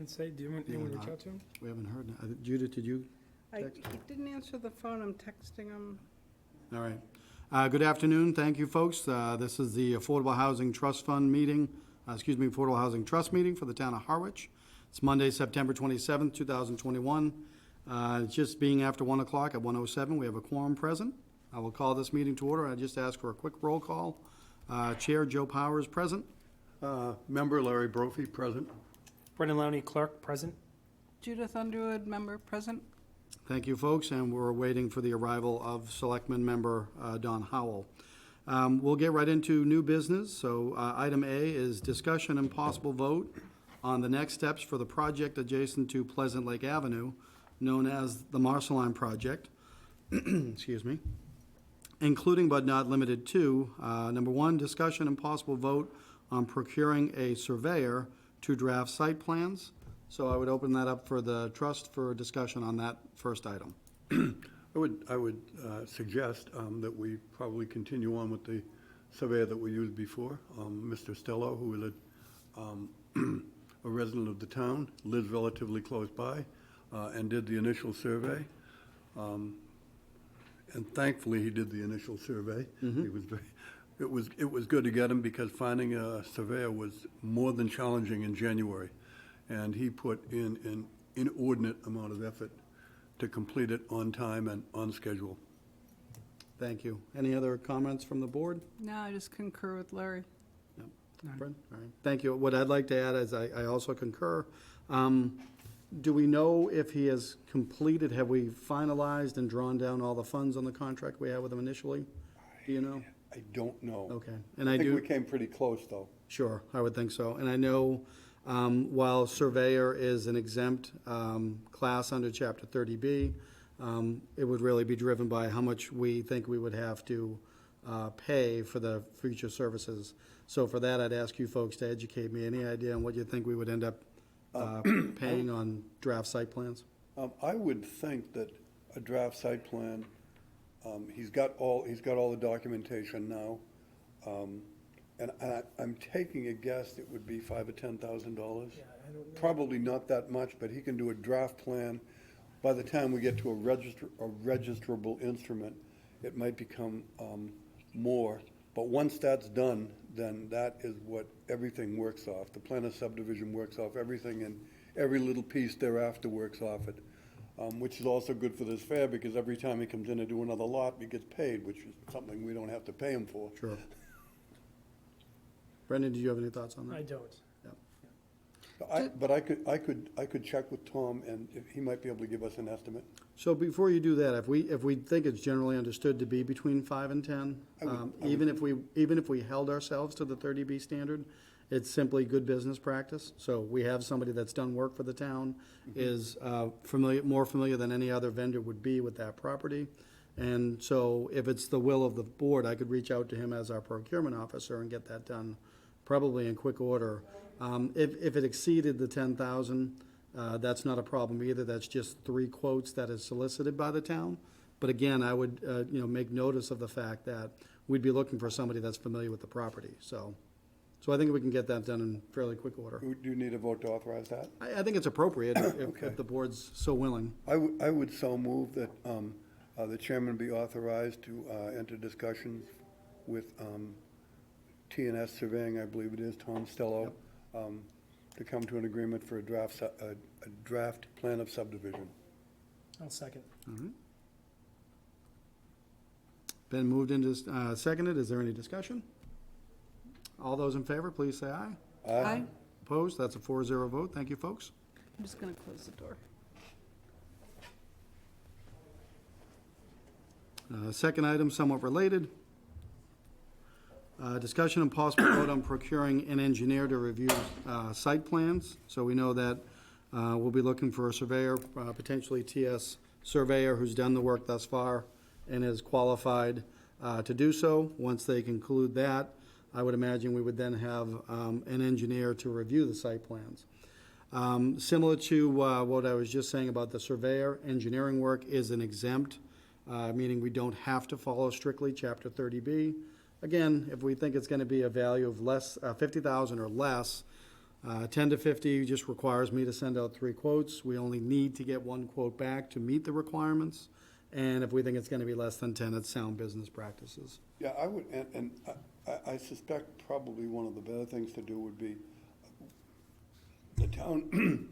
didn't say, do you want anyone to reach out to him? We haven't heard. Judith, did you? He didn't answer the phone. I'm texting him. All right. Good afternoon. Thank you, folks. This is the Affordable Housing Trust Fund meeting, Affordable Housing Trust meeting for the town of Harwich. It's Monday, September 27th, 2021. It's just being after 1 o'clock at 1:07. We have a quorum present. I will call this meeting to order. I just ask for a quick roll call. Chair Joe Powers present. Member Larry Brophy, present. Brendan Lowney, clerk, present. Judith Underwood, member present. Thank you, folks, and we're waiting for the arrival of Selectmen member Don Howell. We'll get right into new business. So item A is discussion and possible vote on the next steps for the project adjacent to Pleasant Lake Avenue, known as the Marceline Project, excuse me, including but not limited to, number one, discussion and possible vote on procuring a surveyor to draft site plans. So I would open that up for the trust for discussion on that first item. I would suggest that we probably continue on with the surveyor that we used before, Mr. Stello, who is a resident of the town, lives relatively close by, and did the initial survey. And thankfully, he did the initial survey. He was very, it was good to get him, because finding a surveyor was more than challenging in January. And he put in an inordinate amount of effort to complete it on time and on schedule. Thank you. Any other comments from the board? No, I just concur with Larry. Yep. Brent? All right. Thank you. What I'd like to add is I also concur. Do we know if he has completed, have we finalized and drawn down all the funds on the contract we had with him initially? Do you know? I don't know. Okay. And I think do. we came pretty close, though. Sure, I would think so. And I know while surveyor is an exempt class under Chapter 30B, it would really be driven by how much we think we would have to pay for the future services. So for that, I'd ask you folks to educate me. Any idea on what you think we would end up paying on draft site plans? I would think that a draft site plan, he's got all the documentation now. And I'm taking a guess it would be $5,000 or $10,000. Yeah, I don't know. Probably not that much, but he can do a draft plan. By the time we get to a registrable instrument, it might become more. But once that's done, then that is what everything works off. The plan of subdivision works off everything, and every little piece thereafter works off it, which is also good for this fair, because every time he comes in to do another lot, he gets paid, which is something we don't have to pay him for. Sure. Brendan, do you have any thoughts on that? I don't. But I could check with Tom, and he might be able to give us an estimate. So before you do that, if we think it's generally understood to be between 5 and 10, even if we held ourselves to the 30B standard, it's simply good business practice. So we have somebody that's done work for the town, is more familiar than any other vendor would be with that property. And so if it's the will of the board, I could reach out to him as our procurement officer and get that done probably in quick order. If it exceeded the 10,000, that's not a problem either. That's just 3 quotes that is solicited by the town. But again, I would make notice of the fact that we'd be looking for somebody that's familiar with the property. So I think we can get that done in fairly quick order. Do you need a vote to authorize that? I think it's appropriate Okay. if the board's so willing. I would so move that the chairman be authorized to enter discussions with T&S Surveying, I believe it is, Tom Stello, to come to an agreement for a draft plan of subdivision. I'll second. Been moved into, seconded. Is there any discussion? All those in favor, please say aye. Aye. Opposed? That's a 4-0 vote. Thank you, folks. I'm just going to close the door. Second item, somewhat related. Discussion and possible vote on procuring an engineer to review site plans. So we know that we'll be looking for a surveyor, potentially TS surveyor, who's done the work thus far and is qualified to do so. Once they conclude that, I would imagine we would then have an engineer to review the site plans. Similar to what I was just saying about the surveyor, engineering work is an exempt, meaning we don't have to follow strictly Chapter 30B. Again, if we think it's going to be a value of less, 50,000 or less, 10 to 50 just requires me to send out 3 quotes. We only need to get 1 quote back to meet the requirements. And if we think it's gonna be less than 10, it's sound business practices. Yeah, I would, and I suspect probably one of the better things to do would be, the town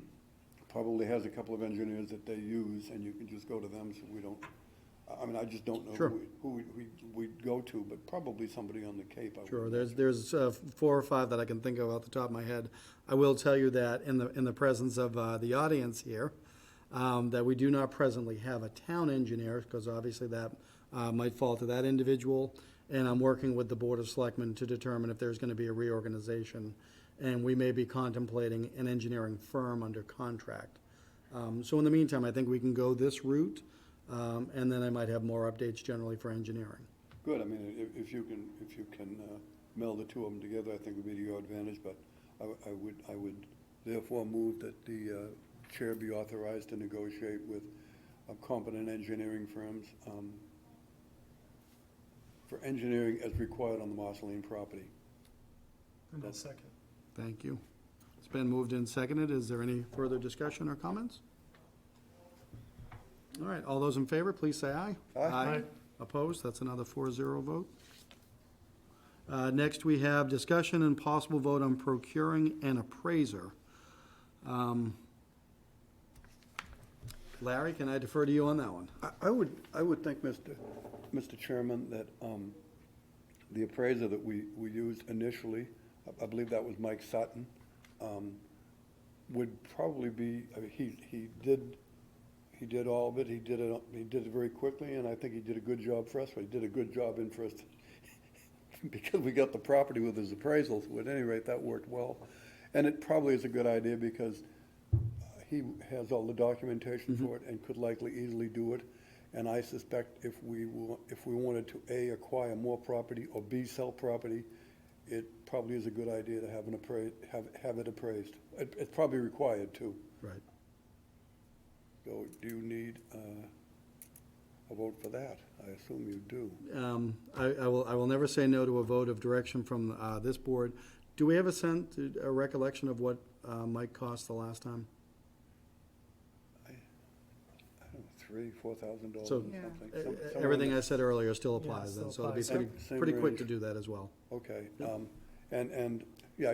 probably has a couple of engineers that they use, and you can just go to them, so we don't, I mean, I just don't know Sure. who we'd go to, but probably somebody on the Cape. I would Sure, imagine. there's 4 or 5 that I can think of off the top of my head. I will tell you that in the presence of the audience here, that we do not presently have a town engineer, because obviously that might fall to that individual, and I'm working with the Board of Selectmen to determine if there's gonna be a reorganization, and we may be contemplating an engineering firm under contract. So in the meantime, I think we can go this route, and then I might have more updates generally for engineering. Good, I mean, if you can meld the two of them together, I think would be to your advantage, but I would therefore move that the chair be authorized to negotiate with competent engineering firms for engineering as required on the Marceline property. And I'll second. Thank you. It's been moved and seconded. Is there any further discussion or comments? All right, all those in favor, please say aye. Aye. Opposed? That's another 4-0 vote. Next, we have discussion and possible vote on procuring an appraiser. Larry, can I defer to you on that one? I would think, Mr. Chairman, that the appraiser that we used initially, I believe that was Mike Sutton, would probably be, I mean, he did all of it, he did it very quickly, and I think he did a good job for us, but he did a good job in for us because we got the property with his appraisals. At any rate, that worked well. And it probably is a good idea because he has all the documentation for it and could likely easily do it. And I suspect if we wanted to, A, acquire more property, or B, sell property, it probably is a good idea to have have it appraised. It's probably required too. Right. So do you need a vote for that? I assume you do. I will never say no to a vote of direction from this board. Do we have a recollection of what Mike cost the last time? I don't know, $3,000-$4,000 or So, something. Yeah. Somewhere Everything in I said earlier still Yeah, applies then, still so it'll be applies. Same pretty quick range. to do that as well. Okay, Yep. and, yeah,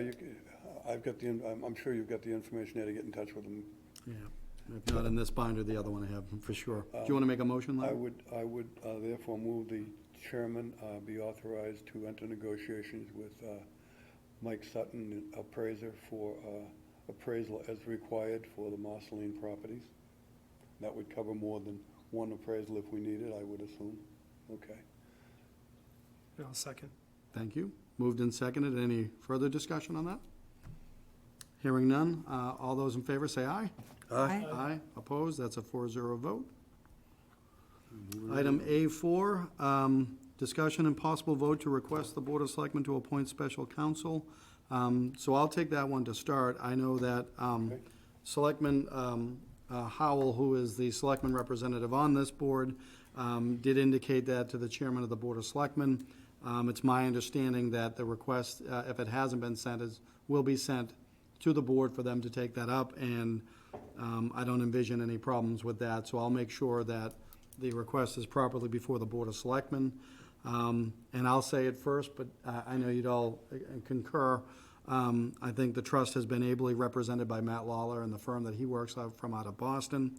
I'm sure you've got the information there to get in touch with them. Yeah, if not in this binder, the other one I have, for sure. Do you want to make a motion, I Larry? would therefore move the chairman be authorized to enter negotiations with Mike Sutton, appraiser, for appraisal as required for the Marceline properties. That would cover more than one appraisal if we need it, I would assume. Okay. And I'll second. Thank you. Moved and seconded. Any further discussion on that? Hearing none. All those in favor say aye. Aye. Aye. Opposed? That's a 4-0 vote. Item A4, discussion and possible vote to request the Board of Selectmen to appoint special counsel. So I'll take that one to start. I know that Selectman Howell, who is the Selectman representative on this board, did indicate that to the chairman of the Board of Selectmen. It's my understanding that the request, if it hasn't been sent, will be sent to the board for them to take that up, and I don't envision any problems with that, so I'll make sure that the request is properly before the Board of Selectmen. And I'll say it first, but I know you'd all concur. I think the trust has been ably represented by Matt Lawler and the firm that he works from out of Boston,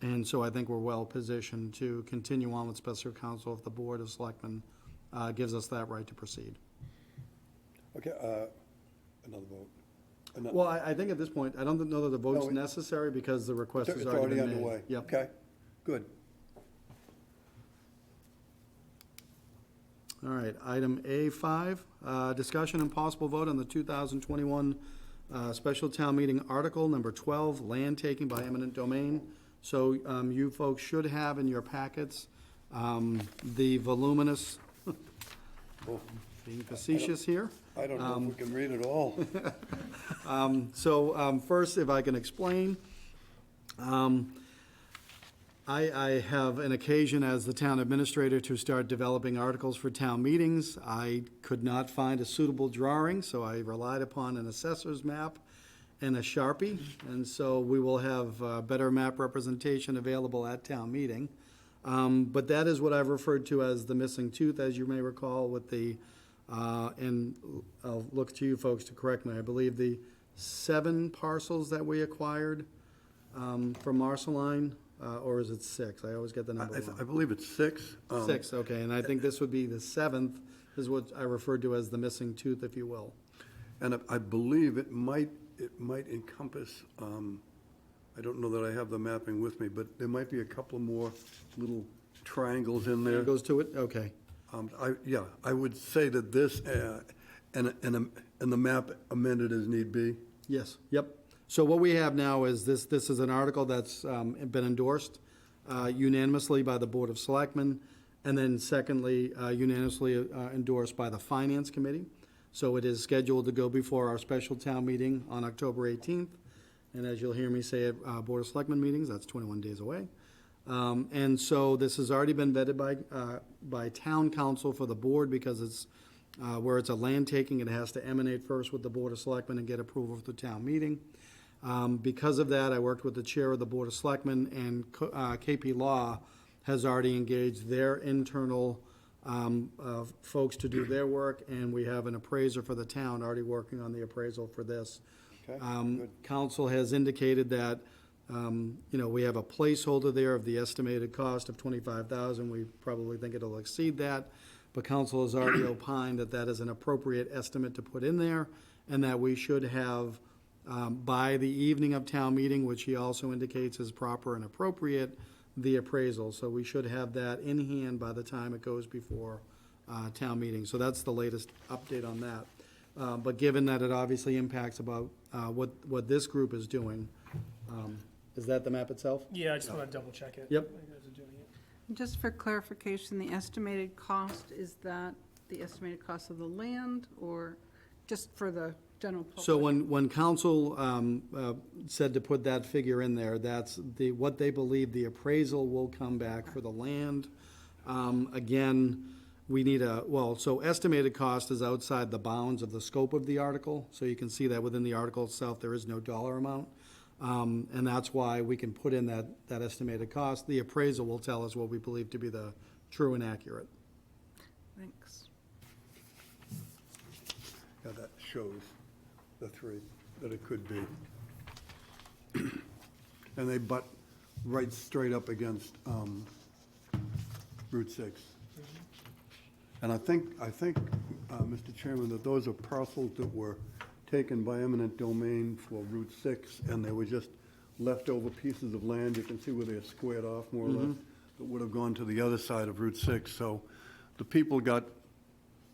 and so I think we're well positioned to continue on with special counsel if the Board of Selectmen gives us that right to proceed. Okay, another vote. Well, I think at this point, I don't know that the vote's No, necessary because the request It's has already been made. underway. Yep. Okay, good. All right, item A5, discussion and possible vote on the 2021 special town meeting article, number 12, land taking by eminent domain. So you folks should have in your packets the voluminous, Oh, being facetious here. I don't know if we can read it all. So first, if I can explain, I have an occasion as the town administrator to start developing articles for town meetings. I could not find a suitable drawing, so I relied upon an assessor's map. and a Sharpie, and so we will have better map representation available at town meeting. But that is what I've referred to as the missing tooth, as you may recall, with the, and I'll look to you folks to correct me, I believe the 7 parcels that we acquired from Marceline, or is it 6? I always get the number I wrong. believe it's 6. 6, okay, and I think this would be the 7th, is what I referred to as the missing tooth, if you will. And I believe it might encompass, I don't know that I have the mapping with me, but there might be a couple more little triangles in there. Goes to it, okay. I would say that this, and the map amended as need be. Yes, yep. So what we have now is this is an article that's been endorsed unanimously by the Board of Selectmen, and then secondly, unanimously endorsed by the Finance Committee. So it is scheduled to go before our special town meeting on October 18th. And as you'll hear me say at Board of Selectmen meetings, that's 21 days away. And so this has already been vetted by town council for the board, because it's, where it's a land taking, it has to emanate first with the Board of Selectmen and get approval for the town meeting. Because of that, I worked with the chair of the Board of Selectmen, and KP Law has already engaged their internal folks to do their work, and we have an appraiser for the town already working on the appraisal for this. Okay, good. Council has indicated that, we have a placeholder there of the estimated cost of $25,000. We probably think it'll exceed that, but council has already opined that that is an appropriate estimate to put in there, and that we should have, by the evening of town meeting, which he also indicates is proper and appropriate, the appraisal. So we should have that in hand by the time it goes before town meeting. So that's the latest update on that. But given that it obviously impacts about what this group is doing, is that the map itself? Yeah, I just want to double check it. Yep. You guys are doing it. Just for clarification, the estimated cost, is that the estimated cost of the land, or just for the general public? So when council said to put that figure in there, that's what they believe the appraisal will come back for the land. Again, we need so estimated cost is outside the bounds of the scope of the article, so you can see that within the article itself, there is no dollar amount. And that's why we can put in that estimated cost. The appraisal will tell us what we believe to be the true and accurate. Thanks. Yeah, that shows the 3 that it could be. And they butt right straight up against Route 6. And I think, Mr. Chairman, that those are parcels that were taken by eminent domain for Route 6, and they were just leftover pieces of land. You can see where they're squared off, more or less, that would have gone to the other side of Route 6. So the people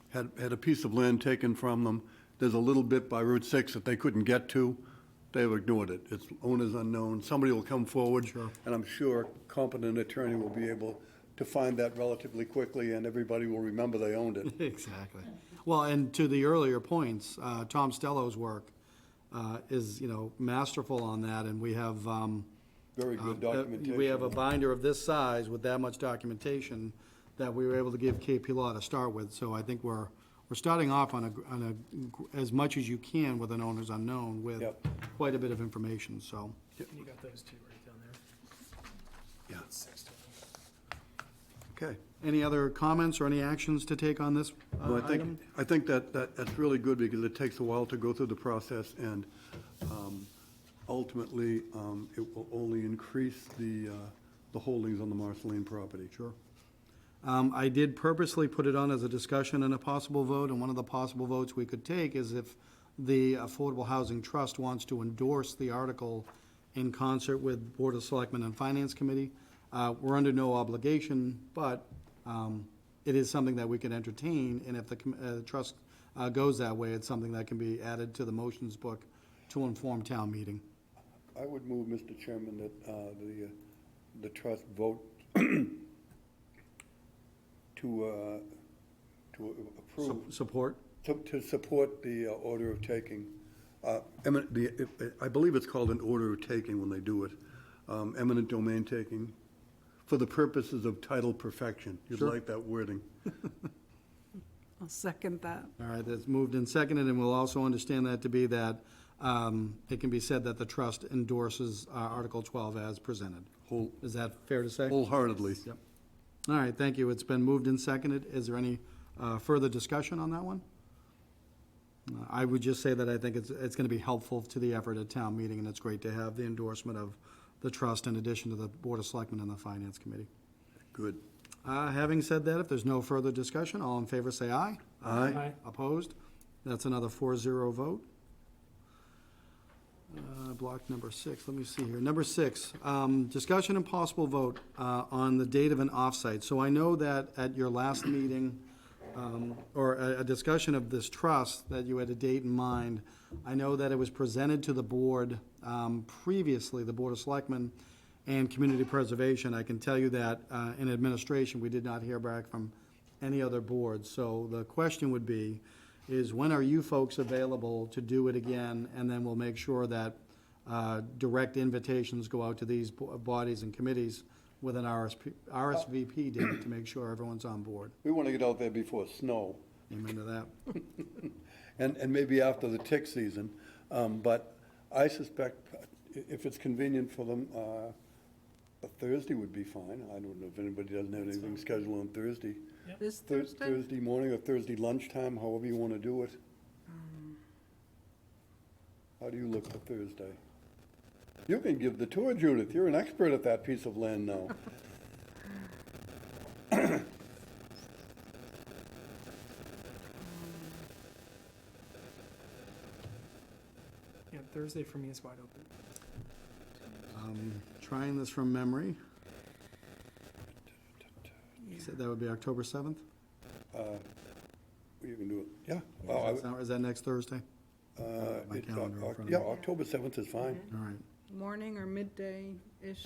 had a piece of land taken from them. There's a little bit by Route 6 that they couldn't get to. They've ignored it. It's owners unknown. Somebody will come forward, and I'm sure a competent attorney will be able to find that relatively quickly, and everybody will remember they owned it. Exactly. Well, and to the earlier points, Tom Stello's work is, masterful on that, and we have, Very good documentation. we have a binder of this size with that much documentation that we were able to give KP Law to start with. So I think we're starting off on as much as you can with an owner's unknown with Yep. quite a bit of information, so. And you got those two right down there. Yeah. That's 6 total. Okay. Any other comments or any actions to take on this Well, item? I think that's really good, because it takes a while to go through the process, and ultimately, it will only increase the holdings on the Marceline property. Sure. I did purposely put it on as a discussion and a possible vote, and one of the possible votes we could take is if the Affordable Housing Trust wants to endorse the article in concert with Board of Selectmen and Finance Committee. We're under no obligation, but it is something that we can entertain, and if the trust goes that way, it's something that can be added to the motions book to inform town meeting. I would move, Mr. Chairman, that the trust vote to approve, Support? to support the order of taking. I believe it's called an order of taking when they do it, eminent domain taking, for the purposes of title perfection. You'd Sure. like that wording. I'll second that. All right, that's moved and seconded, and we'll also understand that to be that it can be said that the trust endorses Article 12 as presented. Whole- Is that fair to say? Wholeheartedly. Yep. All right, thank you. It's been moved and seconded. Is there any further discussion on that one? I would just say that I think it's going to be helpful to the effort at town meeting, and it's great to have the endorsement of the trust in addition to the Board of Selectmen and the Finance Committee. Good. Having said that, if there's no further discussion, all in favor say aye. Aye. Opposed? That's another 4-0 vote. Block number 6, let me see here. Number 6, discussion and possible vote on the date of an offsite. So I know that at your last meeting, or a discussion of this trust, that you had a date in mind. I know that it was presented to the board previously, the Board of Selectmen and Community Preservation. I can tell you that in administration, we did not hear back from any other boards. So the question would be, is when are you folks available to do it again? And then we'll make sure that direct invitations go out to these bodies and committees with an RSVP date to make sure everyone's on board. We want to get out there before snow, Amen to that. and maybe after the tick season. But I suspect if it's convenient for them, a Thursday would be fine. I don't know if anybody doesn't have anything scheduled on Thursday. This Thursday? Thursday morning or Thursday lunchtime, however you want to do it. How do you look for Thursday? You can give the tour, Judith. You're an expert at that piece of land now. Yeah, Thursday for me is wide open. Trying this from memory. You said that would be October 7th? You can do it, yeah. Oh, Is that next Thursday? My it's, calendar in front of yeah, me. October 7th is fine. All right. Morning or midday-ish?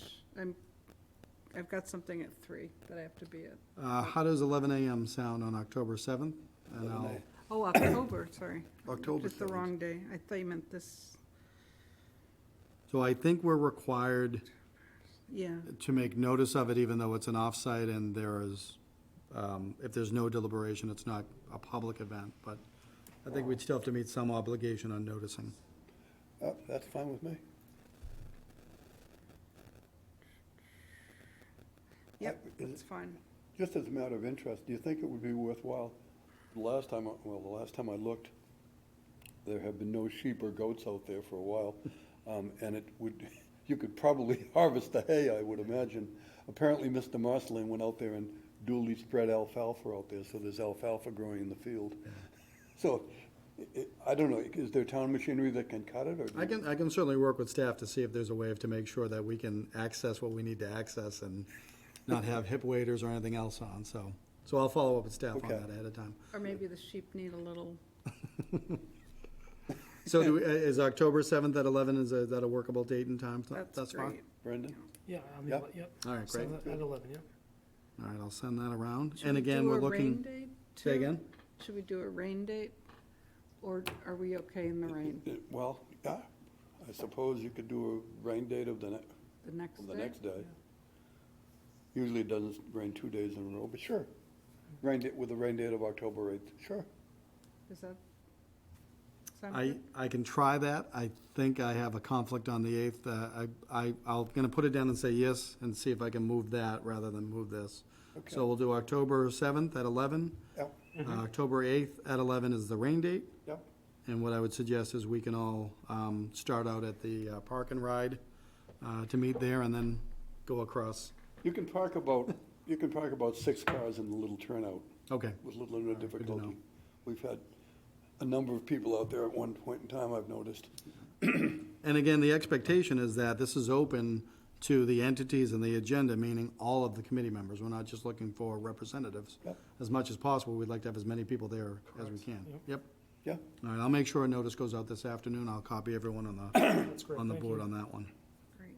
I've got something at 3 that I have to be at. How does 11 a.m. sound on October 7th? And 11 I'll, a.m. Oh, October, sorry. October Just the 7th. wrong day. I thought you meant this, so I think we're required yeah. to make notice of it, even though it's an offsite and there is, if there's no deliberation, it's not a public event, but I think we'd still have to meet some obligation on noticing. That's fine with me. Yep, Is that's fine. Just as a matter of interest, do you think it would be worthwhile? The last time I looked, there have been no sheep or goats out there for a while. And you could probably harvest the hay, I would imagine. Apparently, Mr. Marceline went out there and duly spread alfalfa out there, so there's alfalfa growing in the field. So, I don't know, is there town machinery that can cut it, or? I can certainly work with staff to see if there's a way to make sure that we can access what we need to access and not have hip waders or anything else on, so I'll follow up with staff on Okay. that ahead of time. Or maybe the sheep need a little, So is October 7th at 11, is that a workable date and time? that's fine? great. Brendan? Yeah, Yep. yep. All right, great. At 11, yep. All right, I'll send that around. Should And we again, do we're a rain looking, date, say too? again? Should we do a rain date? Or are we okay in the rain? Well, yeah, I suppose you could do a rain date of the The next day? day. Usually it doesn't rain 2 days in a row, but sure. Rain date with a rain date of October 8th, sure. Is that sound good? I can try that. I think I have a conflict on the 8th. I'm gonna put it down and say yes and see if I can move that rather than move this. Okay. So we'll do October 7th at 11. Yep, October 8th at 11 is the rain date. yep. And what I would suggest is we can all start out at the Park and Ride to meet there and then go across. You can park about 6 cars in the little turnout Okay, with little bit of know. difficulty. We've had a number of people out there at one point in time, I've noticed. and again, the expectation is that this is open to the entities and the agenda, meaning all of the committee members. We're not just looking for representatives. Yep. As much as possible, we'd like to have as many people there as we can. Yep. Yep. Yeah, All right, I'll make sure a notice goes out this afternoon. I'll copy everyone on the, That's great, on the thank board you. on that one. Great.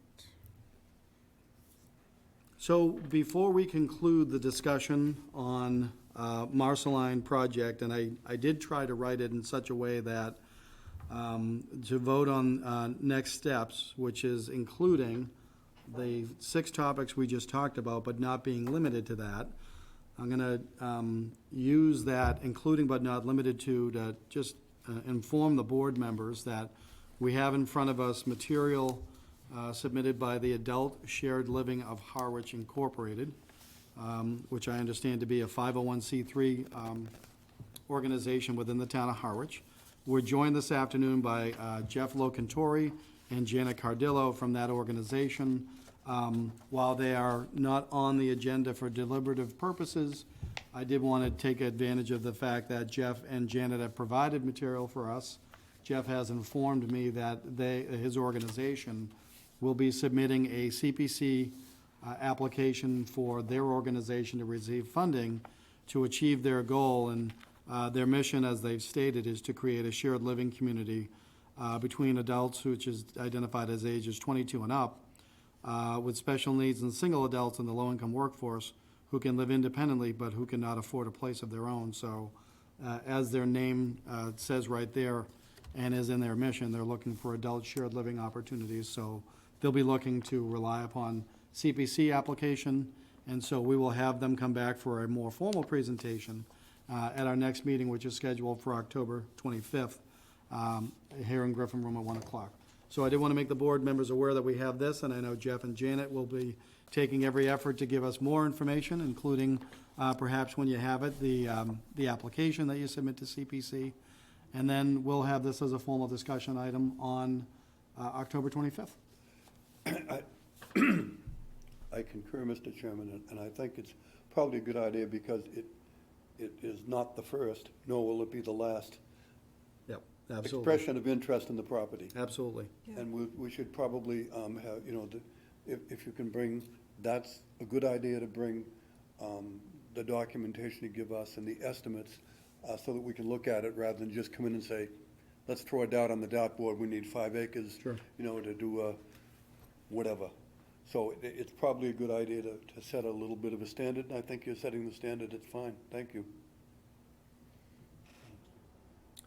So before we conclude the discussion on Marceline project, and I did try to write it in such a way that to vote on next steps, which is including the 6 topics we just talked about, but not being limited to that. I'm gonna use that including but not limited to just inform the board members that We have in front of us material submitted by the Adult Shared Living of Harwich Incorporated, which I understand to be a 501c3 organization within the town of Harwich. We're joined this afternoon by Jeff Locantori and Janet Cardillo from that organization. While they are not on the agenda for deliberative purposes, I did want to take advantage of the fact that Jeff and Janet have provided material for us. Jeff has informed me that his organization will be submitting a CPC application for their organization to receive funding to achieve their goal. And their mission, as they've stated, is to create a shared living community between adults, which is identified as ages 22 and up, with special needs and single adults in the low-income workforce who can live independently but who cannot afford a place of their own. So as their name says right there and is in their mission, they're looking for adult shared living opportunities. So they'll be looking to rely upon CPC application, and so we will have them come back for a more formal presentation at our next meeting, which is scheduled for October 25th, here in Griffin Room at 1 o'clock. So I did want to make the board members aware that we have this, and I know Jeff and Janet will be taking every effort to give us more information, including perhaps when you have it, the application that you submit to CPC. And then we'll have this as a formal discussion item on October 25th. I concur, Mr. Chairman, and I think it's probably a good idea because it is not the first, nor will it be the last Yep, absolutely. expression of interest in the property. Absolutely. And we should probably have, if you can bring, that's a good idea to bring the documentation you give us and the estimates so that we can look at it rather than just come in and say, let's throw a dot on the dartboard, we need 5 acres, Sure. to do whatever. So it's probably a good idea to set a little bit of a standard, and I think you're setting the standard, it's fine, thank you.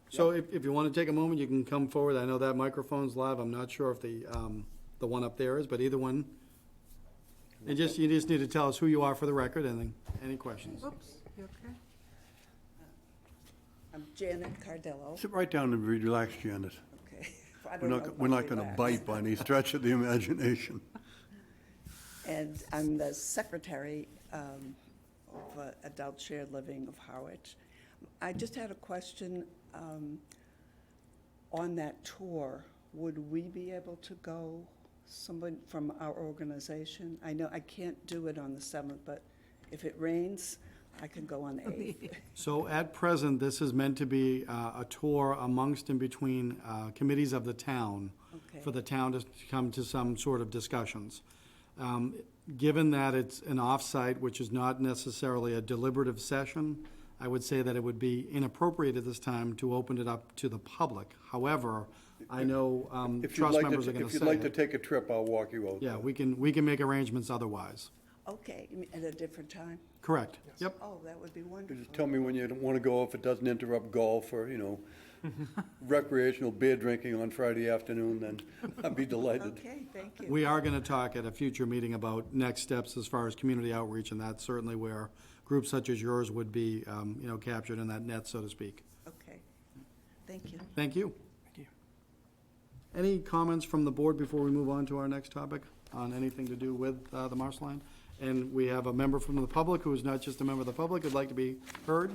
So if you want to take a moment, you can come forward. I know that microphone's live. I'm not sure if the one up there is, but either one. And you just need to tell us who you are for the record and then any questions. Oops, you okay? I'm Janet Cardillo. Sit right down and relax, Janet. Okay. I don't know if We're I'll not gonna relax. bite by any stretch of the imagination. And I'm the secretary of Adult Shared Living of Harwich. I just had a question on that tour. Would we be able to go, someone from our organization? I know I can't do it on the 7th, but if it rains, I can go on the 8th. So at present, this is meant to be a tour amongst and between committees of the town Okay. for the town to come to some sort of discussions. Given that it's an off-site, which is not necessarily a deliberative session, I would say that it would be inappropriate at this time to open it up to the public. However, I know If you'd trust like members to, are going if to you'd like to say, take a trip, I'll walk you out yeah, there. we can make arrangements otherwise. Okay, at a different time? Correct. Yep. Oh, that would be You wonderful. just tell me when you don't want to go, if it doesn't interrupt golf or, recreational beer drinking on Friday afternoon, then I'd be delighted. Okay, thank you. We are going to talk at a future meeting about next steps as far as community outreach, and that's certainly where groups such as yours would be, captured in that net, so to speak. Okay, thank you. Thank you. Thank you. Any comments from the board before we move on to our next topic on anything to do with the marshland? And we have a member from the public who is not just a member of the public, who'd like to be heard.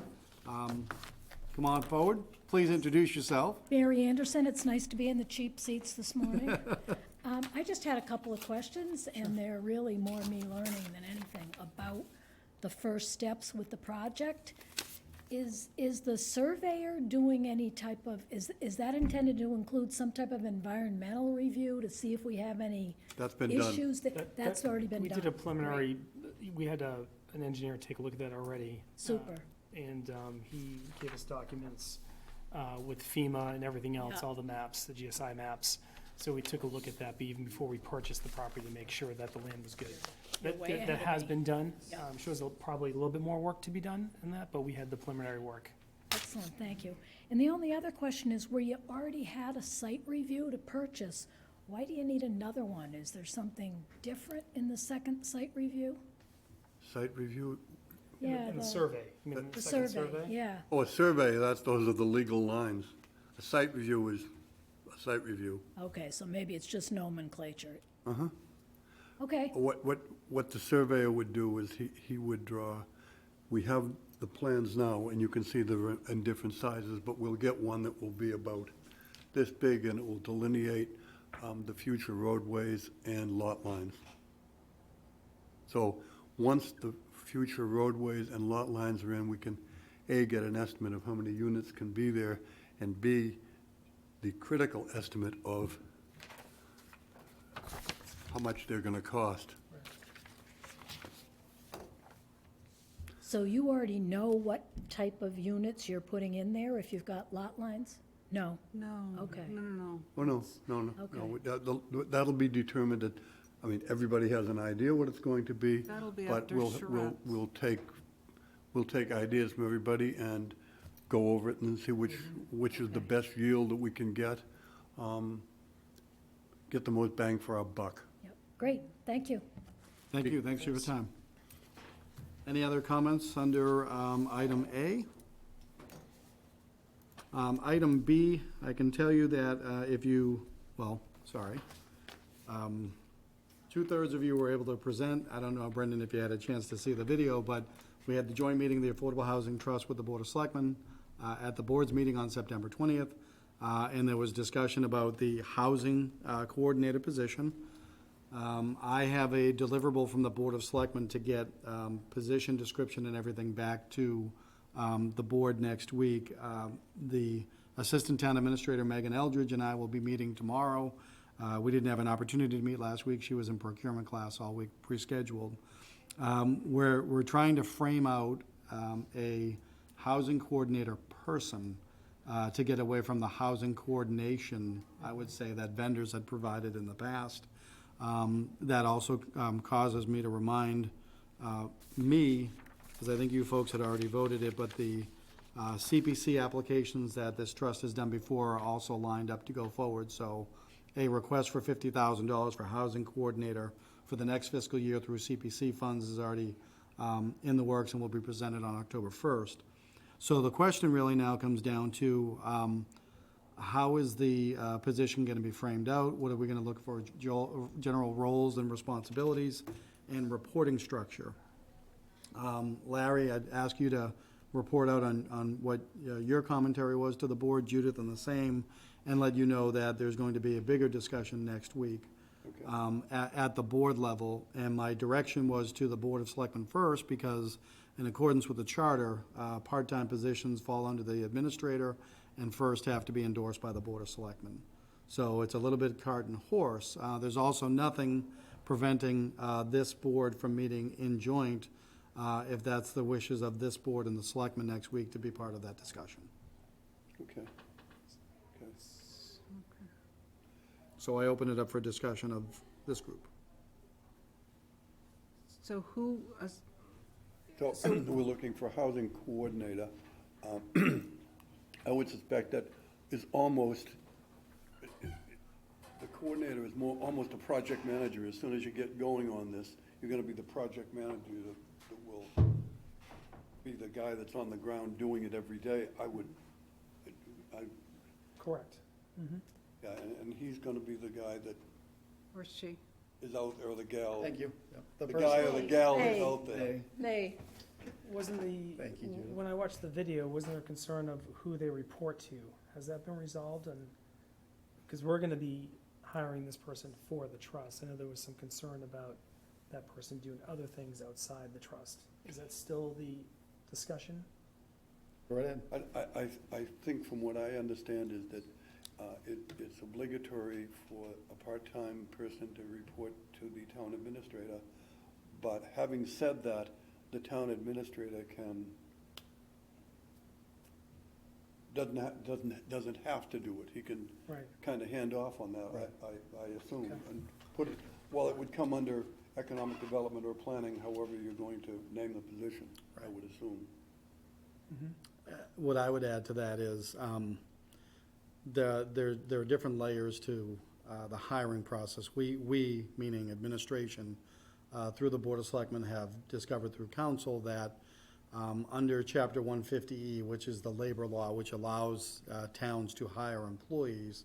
Come on forward. Please introduce yourself. Barry Anderson, it's nice to be in the cheap seats this morning. I just had a couple of questions, and they're really more me learning than anything about the first steps with the project. Is the surveyor doing any type of, is that intended to include some type of environmental review to see if we have any That's been done. issues? That's already been We done. did a preliminary, we had an engineer take a look at that already. Super. And he gave us documents with FEMA and everything else, Yeah. all the maps, the GSI maps. So we took a look at that even before we purchased the property to make sure that the land was good. That way ahead of has me. been done. Yeah. Shows probably a little bit more work to be done in that, but we had the preliminary work. Excellent, thank you. And the only other question is, where you already had a site review to purchase, why do you need another one? Is there something different in the second site review? Site review, Yeah, And the survey, you mean The the second survey, survey? yeah. oh, a survey, those are the legal lines. A site review is a site review. Okay, so maybe it's just nomenclature. Uh-huh. Okay, What the surveyor would do is he would draw, we have the plans now, and you can see they're in different sizes, but we'll get one that will be about this big, and it will delineate the future roadways and lot lines. So, once the future roadways and lot lines are in, we can, A, get an estimate of how many units can be there, and B, the critical estimate of how much they're gonna cost. so you already know what type of units you're putting in there if you've got lot lines? No? No. Okay. No. Oh, no, no. Okay. That'll be determined at, I mean, everybody has an idea what it's going to be. That'll be But after we'll charrettes. we'll take ideas from everybody and go over it and see which is the best yield that we can get. Get the most bang for our buck. Yep, great, thank you. Thank you, thanks for your time. Any other comments under item A? Item B, I can tell you that if you, well, sorry, two-thirds of you were able to present. I don't know, Brendan, if you had a chance to see the video, but we had the joint meeting of the Affordable Housing Trust with the Board of Selectmen at the board's meeting on September 20th, and there was discussion about the housing coordinator position. I have a deliverable from the Board of Selectmen to get position description and everything back to the board next week. The Assistant Town Administrator, Megan Eldridge, and I will be meeting tomorrow. We didn't have an opportunity to meet last week. She was in procurement class all week, pre-scheduled. We're trying to frame out a housing coordinator person to get away from the housing coordination, I would say, that vendors had provided in the past. That also causes me to remind me, because I think you folks had already voted it, but the CPC applications that this trust has done before are also lined up to go forward. So a request for $50,000 for housing coordinator for the next fiscal year through CPC funds is already in the works and will be presented on October 1st. So the question really now comes down to how is the position going to be framed out? What are we going to look for, general roles and responsibilities and reporting structure? Larry, I'd ask you to report out on what your commentary was to the board, Judith, and the same, and let you know that there's going to be a bigger discussion next week at the board level. And my direction was to the Board of Selectmen first, because in accordance with the charter, part-time positions fall under the administrator and first have to be endorsed by the Board of Selectmen. So it's a little bit cart and horse. There's also nothing preventing this board from meeting in joint if that's the wishes of this board and the selectmen next week to be part of that discussion. Okay. So I open it up for discussion of this group. So who, So we're looking for a housing coordinator. I would suspect that is almost, the coordinator is more, almost a project manager. As soon as you get going on this, you're gonna be the project manager that will be the guy that's on the ground doing it every day. Correct. Yeah, and he's gonna be the guy that or she? is out there, or the gal. Thank you. The guy or the gal that's Hey. out there. They. Wasn't Thank you, Judith. when I watched the video, wasn't there concern of who they report to? Has that been resolved? And, because we're gonna be hiring this person for the trust. I know there was some concern about that person doing other things outside the trust. Is that still the discussion? Go right ahead. I think from what I understand is that it's obligatory for a part-time person to report to the town administrator. But having said that, the town administrator doesn't have to do it. He can Right. kind of hand off on that, Right. I assume. Okay. And put it, well, it would come under economic development or planning, however you're going to name the position, I would assume. What I would add to that is, there are different layers to the hiring process. We, meaning administration, through the Board of Selectmen, have discovered through counsel that under Chapter 150E, which is the labor law, which allows towns to hire employees,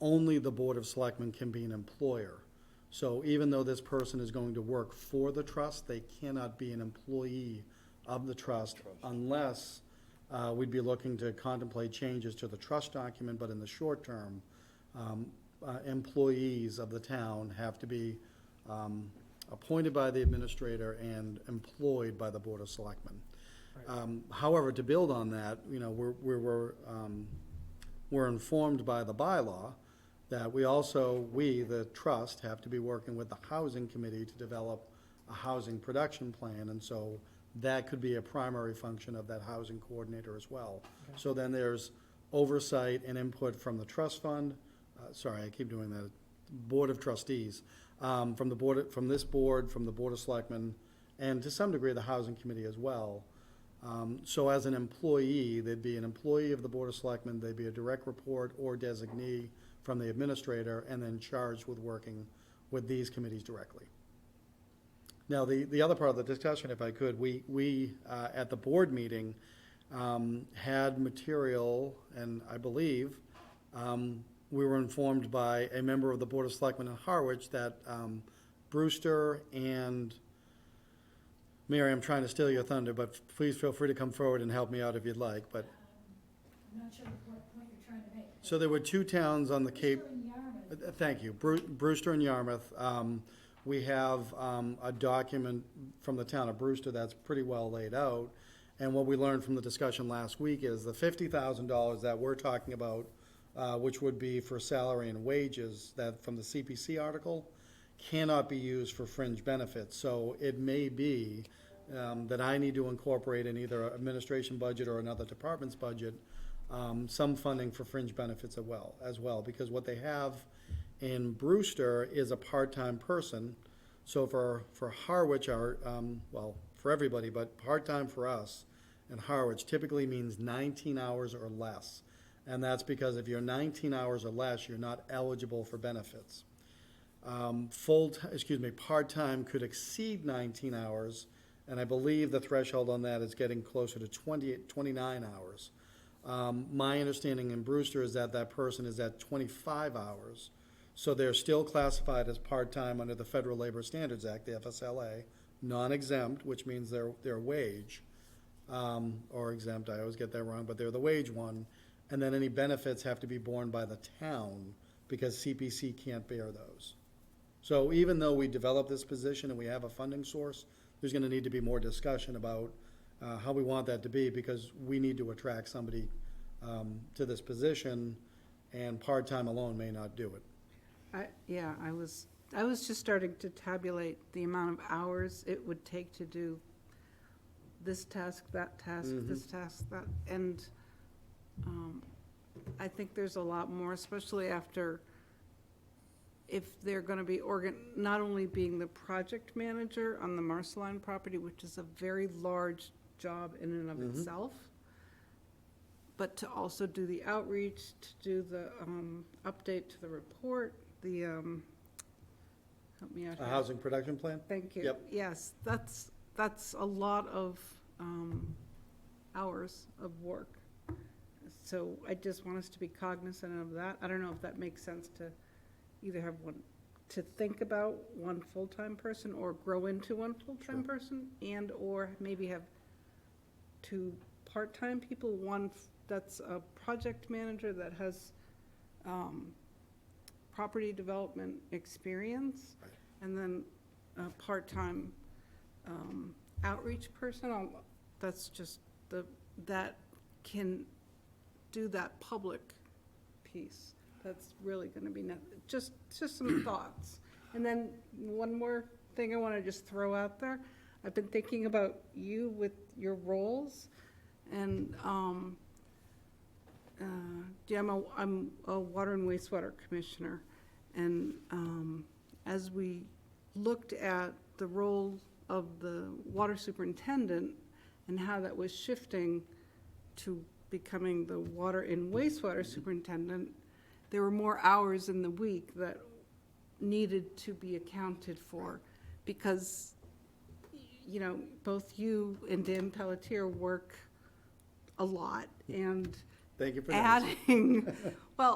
only the Board of Selectmen can be an employer. So even though this person is going to work for the trust, they cannot be an employee of the trust unless we'd be looking to contemplate changes to the trust document, but in the short term, employees of the town have to be appointed by the administrator and employed by the Board of Selectmen. However, to build on that, you know, we're informed by the bylaw that we, the trust, have to be working with the housing committee to develop a housing production plan, and so that could be a primary function of that housing coordinator as well. So then there's oversight and input from the trust fund, sorry, I keep doing that, Board of Trustees, from the board, from this board, from the Board of Selectmen, and to some degree the housing committee as well. So as an employee, they'd be an employee of the Board of Selectmen, they'd be a direct report or designee from the administrator, and then charged with working with these committees directly. Now, the other part of the discussion, if I could, we at the board meeting, had material, and I believe, we were informed by a member of the Board of Selectmen in Harwich that Brewster and, Mary, I'm trying to steal your thunder, but please feel free to come forward and help me out if you'd like, but. I'm not sure what point you're trying to make. So there were two towns on the Cape. Brewster and Yarmouth. Thank you. Brewster and Yarmouth. We have a document from the town of Brewster that's pretty well laid out. And what we learned from the discussion last week is the $50,000 that we're talking about, which would be for salary and wages, that from the CPC article, cannot be used for fringe benefits. So it may be that I need to incorporate in either an administration budget or another department's budget some funding for fringe benefits as well, because what they have in Brewster is a part-time person. So for Harwich, well, for everybody, but part-time for us in Harwich typically means 19 hours or less. And that's because if you're 19 hours or less, you're not eligible for benefits. Part-time could exceed 19 hours, and I believe the threshold on that is getting closer to 29 hours. My understanding in Brewster is that that person is at 25 hours. So they're still classified as part-time under the Federal Labor Standards Act, the FSLA, non-exempt, which means they're wage, or exempt, I always get that wrong, but they're the wage one. And then any benefits have to be borne by the town because CPC can't bear those. So even though we developed this position and we have a funding source, there's gonna need to be more discussion about how we want that to be, because we need to attract somebody to this position, and part-time alone may not do it. I was just starting to tabulate the amount of hours it would take to do this task, that task, this task, that, and I think there's a lot more, especially after, if they're gonna be not only being the project manager on the Marceline property, which is a very large job in and of itself, but to also do the outreach, to do the update to the report, the, help me out A here. housing production plan? Thank you. Yep. Yes, that's a lot of hours of work. So I just want us to be cognizant of that. I don't know if that makes sense to either have one, to think about one full-time person or grow into one full-time person, and or maybe have two part-time people, one that's a project manager that has property development experience, Right. and then a part-time outreach person. That's just that can do that public piece. That's really gonna be just some thoughts. And then one more thing I wanna just throw out there. I've been thinking about you with your roles, and I'm a water and wastewater commissioner, and as we looked at the role of the water superintendent and how that was shifting to becoming the water and wastewater superintendent, there were more hours in the week that needed to be accounted for, because, you know, both you and Dan Pelletier work a lot, and Thank you for that.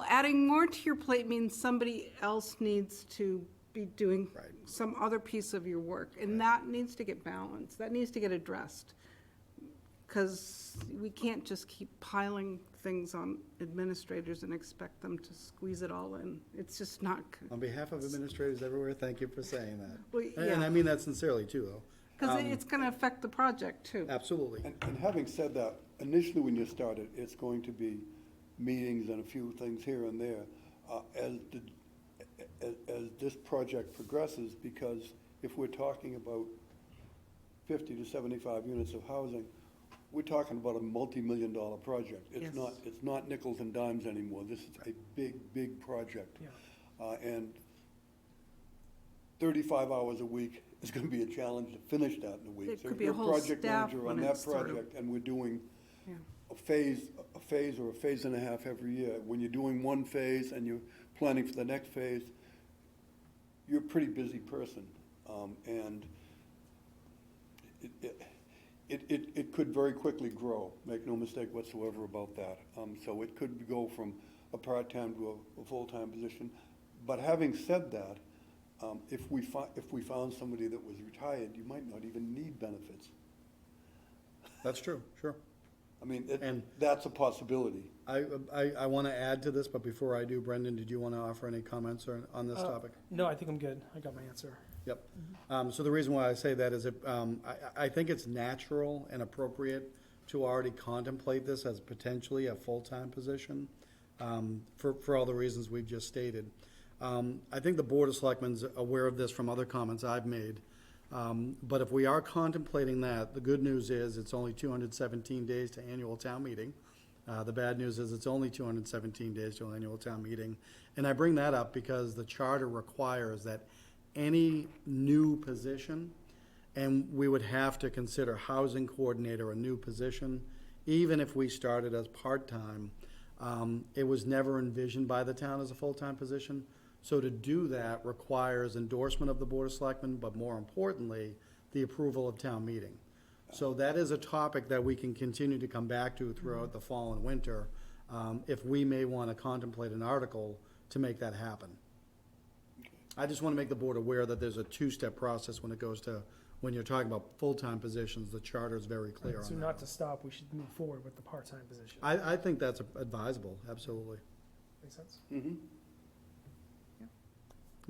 adding more to your plate means somebody else needs to be doing Right. some other piece of your work, and that needs to get balanced, that needs to get addressed. Because we can't just keep piling things on administrators and expect them to squeeze it all in. It's just not, On behalf of administrators everywhere, thank you for saying that. well, And I yeah, mean that sincerely too, though. because it's gonna affect the project too. Absolutely. And having said that, initially when you started, it's going to be meetings and a few things here and there. As this project progresses, because if we're talking about 50 to 75 units of housing, we're talking about a multi-million-dollar project. Yes. It's not nickels and dimes anymore. This is a big, big project. Yeah. And 35 hours a week is gonna be a challenge to finish that in a week. It So could be if a you're whole project staff manager when on that it's sort of- project, and we're doing Yeah. a phase or a phase and a half every year. When you're doing one phase and you're planning for the next phase, you're a pretty busy person. And it could very quickly grow, make no mistake whatsoever about that. So it could go from a part-time to a full-time position. But having said that, if we found somebody that was retired, you might not even need benefits. That's true, sure. I mean, And- that's a possibility. I want to add to this, but before I do, Brendan, did you want to offer any comments on this topic? No, I think I'm good. I got my answer. Yep. So the reason why I say that is that I think it's natural and appropriate to already contemplate this as potentially a full-time position for all the reasons we've just stated. I think the Board of Selectmen's aware of this from other comments I've made. But if we are contemplating that, the good news is it's only 217 days to annual town meeting. The bad news is it's only 217 days to annual town meeting. And I bring that up because the charter requires that any new position, and we would have to consider housing coordinator a new position, even if we started as part-time, it was never envisioned by the town as a full-time position. So to do that requires endorsement of the Board of Selectmen, but more importantly, the approval of town meeting. So that is a topic that we can continue to come back to throughout the fall and winter, if we may want to contemplate an article to make that happen. I just want to make the board aware that there's a two-step process when it goes to, when you're talking about full-time positions, the charter is very clear on So that. not to stop, we should move forward with the part-time position. I think that's advisable, absolutely. Make sense? Mm-hmm.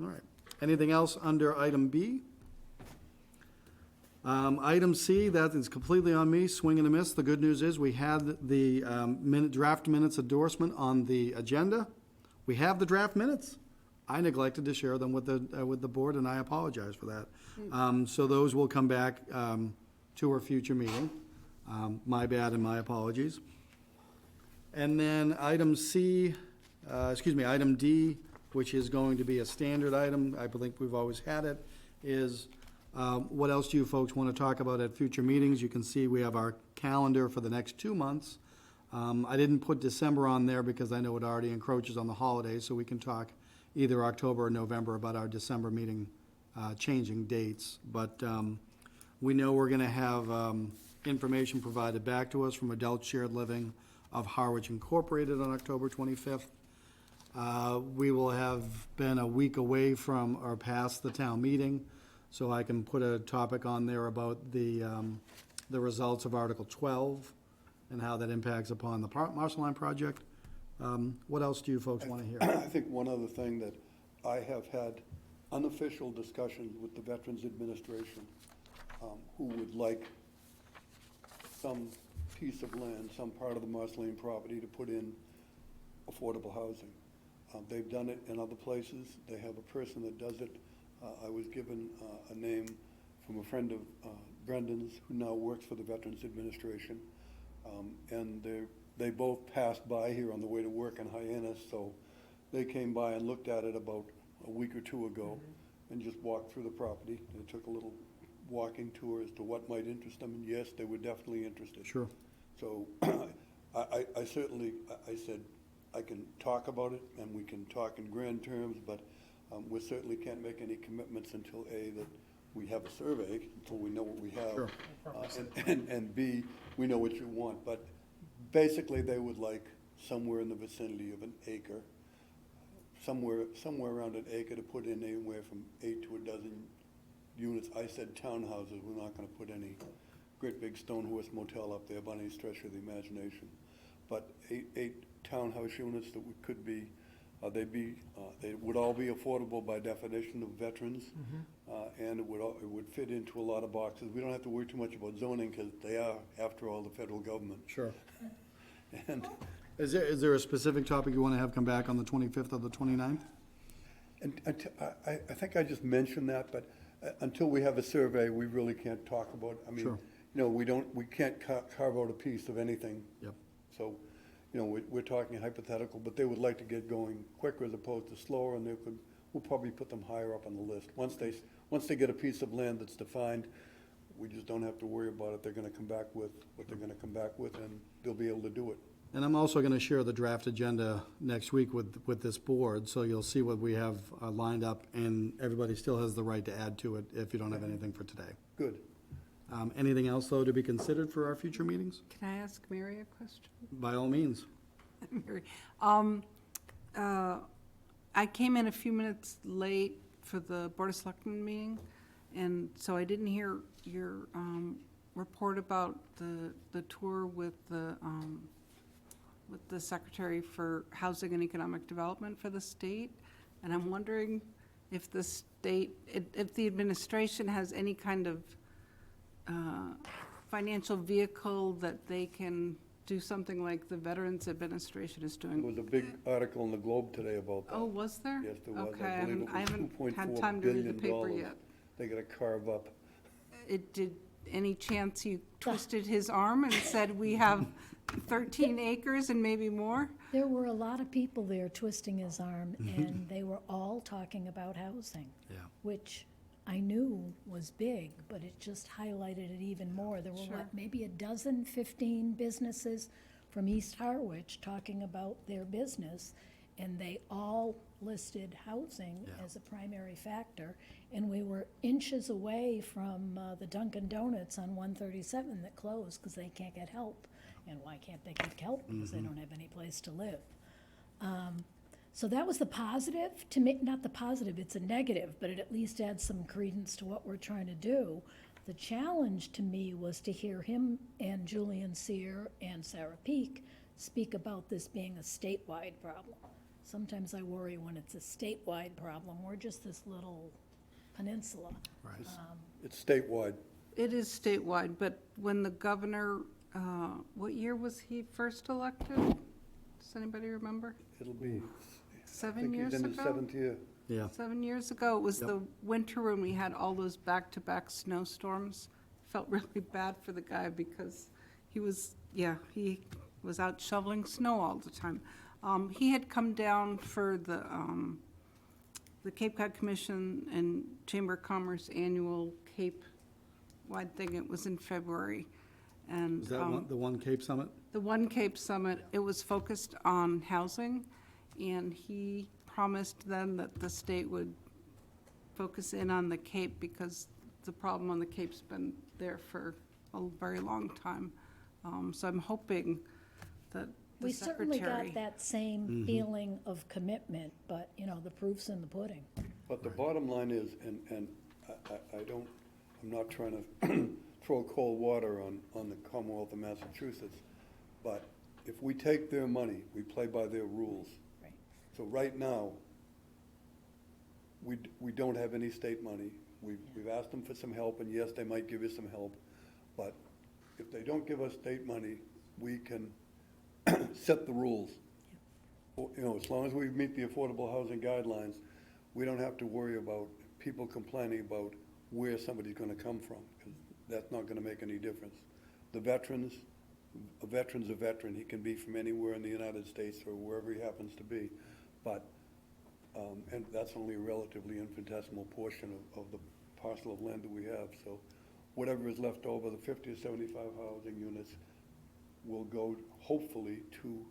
All right. Anything else under item B? Item C, that is completely on me, swing and a miss. The good news is we had the draft minutes endorsement on the agenda. We have the draft minutes. I neglected to share them with the board, and I apologize for that. So those will come back to our future meeting. My bad and my apologies. And then item D, which is going to be a standard item, I believe we've always had it, is what else do you folks want to talk about at future meetings? You can see we have our calendar for the next 2 months. I didn't put December on there because I know it already encroaches on the holidays, so we can talk either October or November about our December meeting changing dates. But we know we're going to have information provided back to us from Adult Shared Living of Harwich Incorporated on October 25th. We will have been a week away from or past the town meeting, so I can put a topic on there about the results of Article 12 and how that impacts upon the Marshall Line project. What else do you folks want to hear? I think one other thing that I have had unofficial discussions with the Veterans Administration, who would like some piece of land, some part of the Marshall Lane property to put in affordable housing. They've done it in other places. They have a person that does it. I was given a name from a friend of Brendan's who now works for the Veterans Administration. And they both passed by here on the way to work in Hyannis, so they came by and looked at it about a week or two ago and just walked through the property. They took a little walking tour as to what might interest them, and yes, they were definitely interested. Sure. So I certainly, I said, I can talk about it and we can talk in grand terms, but we certainly can't make any commitments until A, that we have a survey, until we know what we have. Sure. And B, we know what you want. But basically, they would like somewhere in the vicinity of an acre, somewhere around an acre to put in anywhere from 8 to a dozen units. I said townhouses, we're not gonna put any great big stone horse motel up there by any stretch of the imagination. But eight townhouse units that could be, they would all be affordable by definition of veterans. And it would fit into a lot of boxes. We don't have to worry too much about zoning, because they are, after all, the federal government. Sure. And, Is there a specific topic you want to have come back on the 25th or the 29th? I think I just mentioned that, but until we have a survey, we really can't talk about, I mean, Sure. we can't carve out a piece of anything. Yep. So, we're talking hypothetical, but they would like to get going quicker as opposed to slower, and we'll probably put them higher up on the list. Once they get a piece of land that's defined, we just don't have to worry about it. They're gonna come back with what they're gonna come back with, and they'll be able to do it. And I'm also going to share the draft agenda next week with this board, so you'll see what we have lined up, and everybody still has the right to add to it if you don't have anything for today. Good. Anything else, though, to be considered for our future meetings? Can I ask Mary a question? By all means. Mary, I came in a few minutes late for the Board of Selectmen meeting, and so I didn't hear your report about the tour with the Secretary for Housing and Economic Development for the state. And I'm wondering if the state, if the administration has any kind of financial vehicle that they can do something like the Veterans Administration is There doing. was a big article in the Globe today about that. Oh, was there? Yes, there was. Okay, I believe it I was haven't had $2.4 time to read the paper billion yet. they gotta carve up. Did any chance you twisted his arm and said, we have 13 acres and maybe more? There were a lot of people there twisting his arm, and they were all talking about housing, Yeah. which I knew was big, but it just highlighted it even more. There were, Sure. maybe a dozen, 15 businesses from East Harwich talking about their business, and they all listed housing Yeah. as a primary factor. And we were inches away from the Dunkin' Donuts on 137 that closed because they can't get help. And why can't they get help? Because they don't have any place to live. So that was the positive. To me, not the positive, it's a negative, but it at least adds some credence to what we're trying to do. The challenge to me was to hear him and Julian Sear and Sarah Peak speak about this being a statewide problem. Sometimes I worry when it's a statewide problem, we're just this little peninsula. Right. It's statewide. It is statewide, but when the governor, what year was he first elected? Does anybody remember? It'll be, I 7 think years he's in his ago? 7th year. Yeah. 7 years ago, it was Yep. the winter when we had all those back-to-back snowstorms. Felt really bad for the guy because he was out shoveling snow all the time. He had come down for the Cape Cod Commission and Chamber of Commerce annual Cape-wide thing. It was in February. And Is that the One Cape Summit? the One Cape Summit, it was focused on housing, and he promised then that the state would focus in on the Cape because the problem on the Cape's been there for a very long time. So I'm hoping that the We certainly secretary. got that same feeling of commitment, but, the proof's in the pudding. But the bottom line is, and I'm not trying to throw cold water on the Commonwealth of Massachusetts, but if we take their money, we play by their rules. Right. So right now, we don't have any state money. We've asked them for some help, and yes, they might give us some help, but if they don't give us state money, we can set the rules. As long as we meet the affordable housing guidelines, we don't have to worry about people complaining about where somebody's gonna come from, because that's not gonna make any difference. A veteran's a veteran. He can be from anywhere in the United States or wherever he happens to be, but, and that's only a relatively infinitesimal portion of the parcel of land that we have, so whatever is left over, the 50 or 75 housing units will go, hopefully, to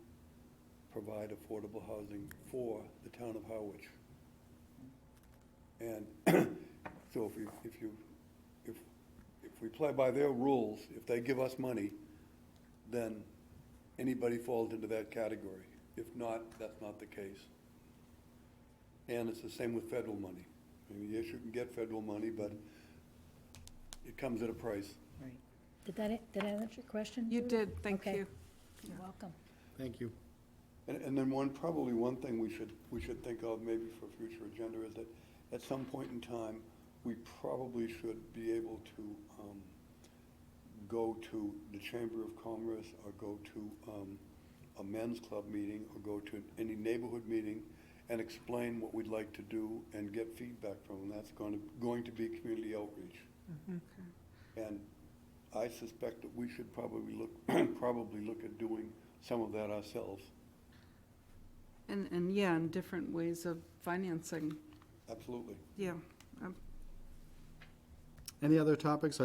provide affordable housing for the town of Harwich. And so if we play by their rules, if they give us money, then anybody falls into that category. If not, that's not the case. And it's the same with federal money. I mean, yes, you can get federal money, but it comes at a price. Right. Did that answer your question? You Judy? did, thank Okay. you. You're welcome. Thank you. And then probably one thing we should think of maybe for future agenda is that at some point in time, we probably should be able to go to the Chamber of Commerce or go to a men's club meeting or go to any neighborhood meeting and explain what we'd like to do and get feedback from them. That's going to be community outreach. And I suspect that we should probably look at doing some of that ourselves. And yeah, and different ways of financing, Absolutely. yeah. Any other topics?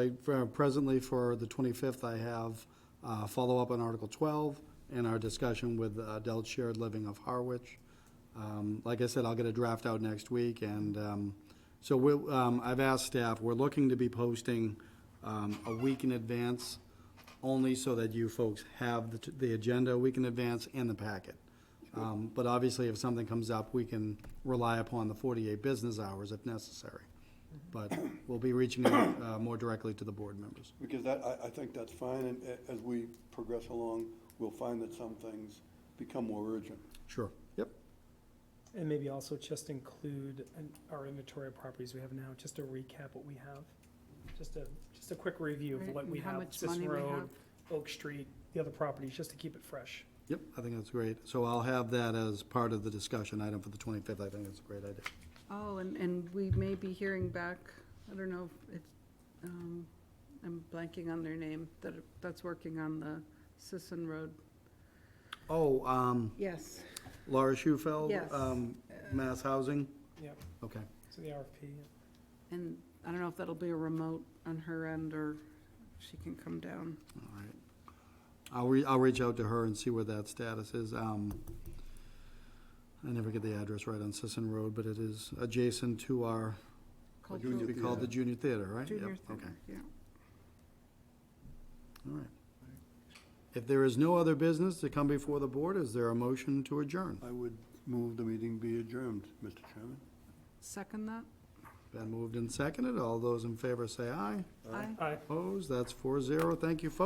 Presently for the 25th, I have follow-up on Article 12 and our discussion with adult shared living of Harwich. Like I said, I'll get a draft out next week, and so I've asked staff, we're looking to be posting a week in advance, only so that you folks have the agenda a week in advance and the packet. But obviously, if something comes up, we can rely upon the 48 business hours if necessary. But we'll be reaching out more directly to the board members. Because I think that's fine, and as we progress along, we'll find that some things become more urgent. Sure, yep. And maybe also just include our inventory of properties we have now, just to recap what we have. Just a quick review of Right, what we and how have, much Sis money we Road, have. Oak Street, the other properties, just to keep it fresh. Yep, I think that's great. So I'll have that as part of the discussion item for the 25th. I think that's a great idea. Oh, and we may be hearing back, I don't know if it's, I'm blanking on their name, that's working on the Sisson Road. Oh, Yes. Laura Schufeld? Yes. Mass Housing? Yep, Okay. so the RFP. And I don't know if that'll be a remote on her end, or she can come down. All right. I'll reach out to her and see where that status is. I never get the address right on Sisson Road, but it is adjacent to our, what used to be called the Junior Theater, right? Junior Yep, Theater, okay. yeah. All right. If there is no other business to come before the board, is there a motion to adjourn? I would move the meeting be adjourned, Mr. Chairman. Second that? Been moved and seconded. All those in favor say aye. Aye. Aye. Opposed? That's 4-0. Thank you, folks.